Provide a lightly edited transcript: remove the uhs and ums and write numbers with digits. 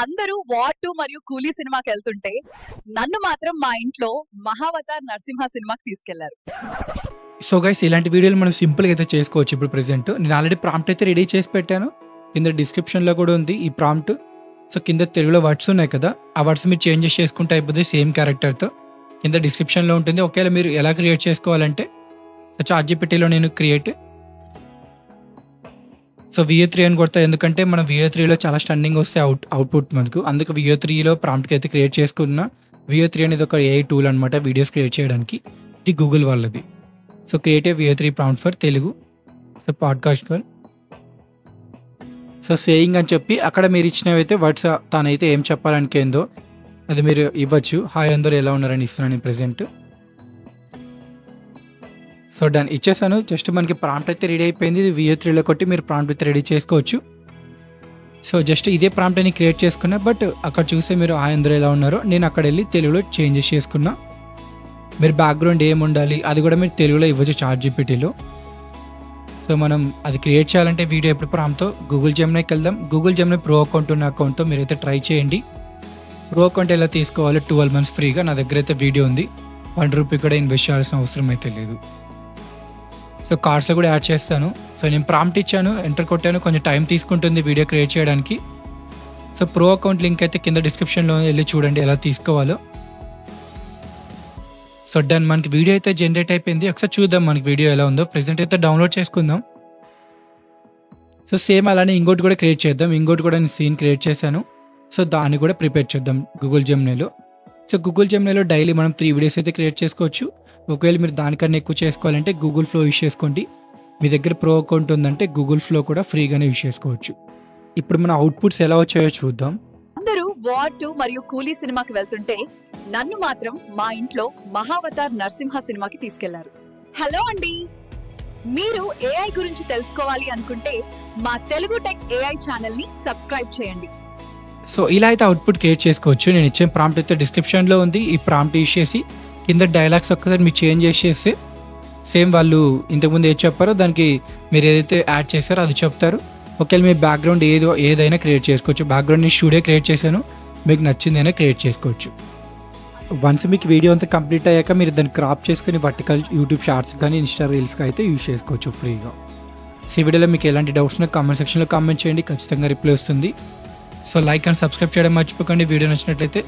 అందరూ వార్ 2 మరియు కూలీ సినిమాకెళ్తుంటే నన్ను మాత్రం మా ఇంట్లో మహావతార్ నరసింహ సినిమాకి తీసుకెళ్లారు. సో గైస్ ఇలాంటి వీడియోలు మనం సింపుల్గా అయితే చేసుకోవచ్చు. ఇప్పుడు ప్రెజెంట్ నేను ఆల్రెడీ ప్రాంప్ట్ అయితే రెడీ చేసి పెట్టాను. కింద డిస్క్రిప్షన్లో కూడా ఉంది ఈ ప్రాంప్ట్. సో కింద తెలుగులో వర్డ్స్ ఉన్నాయి కదా, ఆ వర్డ్స్ మీరు చేంజెస్ చేసుకుంటే అయిపోతుంది సేమ్ క్యారెక్టర్తో. కింద డిస్క్రిప్షన్లో ఉంటుంది. ఒకవేళ మీరు ఎలా క్రియేట్ చేసుకోవాలంటే సో చాట్‌జీపీటీలో నేను క్రియేట్ సో VO3 అని కొడతా, ఎందుకంటే మనం VO3లో చాలా స్టన్నింగ్ వస్తే అవుట్పుట్ మనకు. అందుకే VO3లో ప్రాంప్ట్కి అయితే క్రియేట్ చేసుకున్నా. VO3 అనేది ఒక AI టూల్ అనమాట వీడియోస్ క్రియేట్ చేయడానికి. ఇది గూగుల్ వాళ్ళది. So create VO3 prompt for Telugu. So podcast call. So saying అని చెప్పి అక్కడ మీరు ఇచ్చినవైతే వర్డ్స్ తానైతే ఏం చెప్పాలనికేందో అది మీరు ఇవ్వచ్చు. హాయ్ అందరూ ఎలా ఉన్నారని ఇస్తున్నాను నేను ప్రెజెంట్. సో డన్ ఇచ్చేసాను. జస్ట్ మనకి ప్రాంప్ట్ అయితే రెడీ అయిపోయింది. ఇది VO3లో కొట్టి మీరు ప్రాంప్ట్ అయితే రెడీ చేసుకోవచ్చు. సో జస్ట్ ఇదే ప్రాంప్ట్ అని క్రియేట్ చేసుకున్నా. బట్ అక్కడ చూస్తే మీరు హాయ్ అందరూ ఎలా ఉన్నారో నేను అక్కడ వెళ్ళి తెలుగులో చేంజెస్ చేసుకున్నా. మీరు బ్యాక్గ్రౌండ్ ఏం ఉండాలి అది కూడా మీరు తెలుగులో ఇవ్వచ్చు చాట్‌జీపీటీలో. సో మనం అది క్రియేట్ చేయాలంటే వీడియో ఎప్పుడు ప్రాంప్ట్తో గూగుల్ జెమినైకి వెళ్దాం. గూగుల్ జెమినై ప్రో అకౌంట్ ఉన్న అకౌంట్తో మీరైతే ట్రై చేయండి. ప్రో అకౌంట్ ఎలా తీసుకోవాలో 12 months ఫ్రీగా నా దగ్గర అయితే వీడియో ఉంది. ₹1 కూడా ఇన్వెస్ట్ చేయాల్సిన అవసరం అయితే లేదు. సో కార్డ్స్లో కూడా యాడ్ చేస్తాను. సో నేను ప్రాంప్ట్ ఇచ్చాను, ఎంటర్ కొట్టాను, కొంచెం టైం తీసుకుంటుంది వీడియో క్రియేట్ చేయడానికి. సో ప్రో అకౌంట్ లింక్ అయితే కింద డిస్క్రిప్షన్లో వెళ్ళి చూడండి ఎలా తీసుకోవాలో. సో డన్ మనకి వీడియో అయితే జనరేట్ అయిపోయింది. ఒకసారి చూద్దాం మనకి వీడియో ఎలా ఉందో. ప్రెజెంట్ అయితే డౌన్లోడ్ చేసుకుందాం. సో సేమ్ అలానే ఇంకోటి కూడా క్రియేట్ చేద్దాం. ఇంకోటి కూడా నేను సీన్ క్రియేట్ చేశాను. సో దాన్ని కూడా ప్రిపేర్ చేద్దాం గూగుల్ జెమినైలో. సో గూగుల్ జెమినైలో డైలీ మనం 3 వీడియోస్ అయితే క్రియేట్ చేసుకోవచ్చు. ఒకవేళ మీరు దానికన్నా ఎక్కువ చేసుకోవాలంటే గూగుల్ ఫ్లో యూస్ చేసుకోండి. మీ దగ్గర ప్రో అకౌంట్ ఉందంటే గూగుల్ ఫ్లో కూడా ఫ్రీగానే యూస్ చేసుకోవచ్చు. ఇప్పుడు మన అవుట్పుట్స్ ఎలా వచ్చాయో చూద్దాం. అందరూ వార్ 2 మరియు కూలీ సినిమాకి వెళ్తుంటే నన్ను మాత్రం మా ఇంట్లో మహావతార్ నరసింహ సినిమాకి తీసుకెళ్లారు. హలో అండి, మీరు AI గురించి తెలుసుకోవాలి అనుకుంటే మా తెలుగు టెక్ AI ఛానల్ ని సబ్స్క్రైబ్ చేయండి. సో ఇలా అయితే అవుట్పుట్ క్రియేట్ చేసుకోవచ్చు. నేను ఇచ్చే ప్రాంప్ట్ అయితే డిస్క్రిప్షన్లో ఉంది. ఈ ప్రాంప్ట్ యూస్ చేసి కింద డైలాగ్స్ ఒక్కసారి మీరు చేంజ్ చేసేస్తే సేమ్ వాళ్ళు ఇంతకుముందు ఏది చెప్పారో దానికి మీరు ఏదైతే యాడ్ చేస్తారో అది చెప్తారు. ఒకవేళ మీ బ్యాక్గ్రౌండ్ ఏదైనా క్రియేట్ చేసుకోవచ్చు. బ్యాక్గ్రౌండ్ నేను స్టూడియో క్రియేట్ చేశాను, మీకు నచ్చిందైనా క్రియేట్ చేసుకోవచ్చు. వన్స్ మీకు వీడియో అంతా కంప్లీట్ అయ్యాక మీరు దాన్ని క్రాప్ చేసుకుని వర్టికల్ యూట్యూబ్ షార్ట్స్ కానీ ఇన్స్టా రీల్స్కి అయితే యూజ్ చేసుకోవచ్చు ఫ్రీగా. సో ఈ వీడియోలో మీకు ఎలాంటి డౌట్స్ ఉన్నా కామెంట్ సెక్షన్లో కామెంట్ చేయండి, ఖచ్చితంగా రిప్లై వస్తుంది. సో లైక్ అండ్ సబ్స్క్రైబ్ చేయడం మర్చిపోకండి. వీడియో నచ్చినట్లయితే